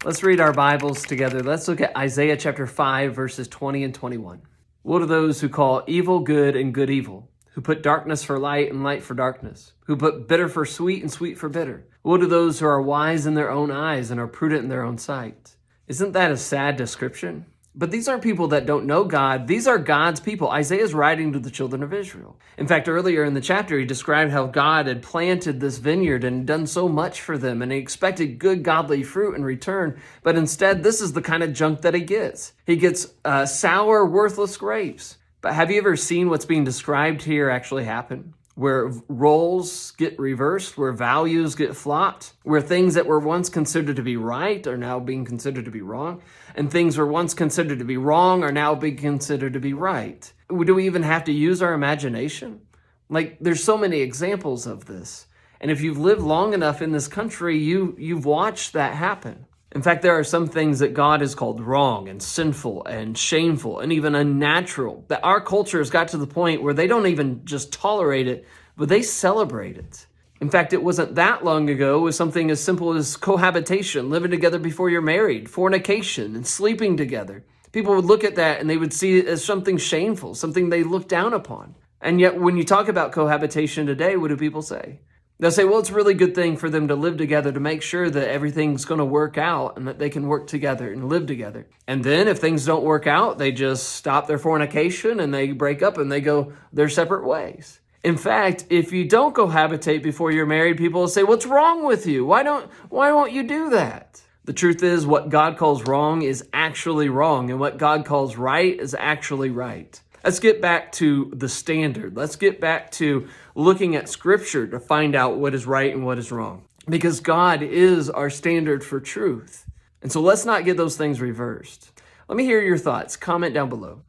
Let's read our Bibles together. Let's look at Isaiah chapter 5, verses 20 and 21. Woe to those who call evil good and good evil, who put darkness for light and light for darkness, who put bitter for sweet and sweet for bitter. Woe to those who are wise in their own eyes and are prudent in their own sight. Isn't that a sad description? But these aren't people that don't know God. These are God's people. Isaiah is writing to the children of Israel. In fact, earlier in the chapter, he described how God had planted this vineyard and done so much for them, and he expected good, godly fruit in return. But instead, this is the kind of junk that he gets. He gets sour, worthless grapes. But have you ever seen what's being described here actually happen? Where roles get reversed, where values get flopped, where things that were once considered to be right are now being considered to be wrong, and things were once considered to be wrong are now being considered to be right. Do we even have to use our imagination? There's so many examples of this. And if you've lived long enough in this country, you've watched that happen. In fact, there are some things that God has called wrong and sinful and shameful and even unnatural that our culture has got to the point where they don't even just tolerate it, but they celebrate it. In fact, it wasn't that long ago with something as simple as cohabitation, living together before you're married, fornication, and sleeping together. People would look at that and they would see it as something shameful, something they look down upon. And yet when you talk about cohabitation today, what do people say? They'll say, well, it's a really good thing for them to live together to make sure that everything's going to work out and that they can work together and live together. And then if things don't work out, they just stop their fornication and they break up and they go their separate ways. In fact, if you don't cohabitate before you're married, people will say, what's wrong with you? Why won't you do that? The truth is what God calls wrong is actually wrong, and what God calls right is actually right. Let's get back to the standard. Let's get back to looking at Scripture to find out what is right and what is wrong. Because God is our standard for truth. And so let's not get those things reversed. Let me hear your thoughts. Comment down below.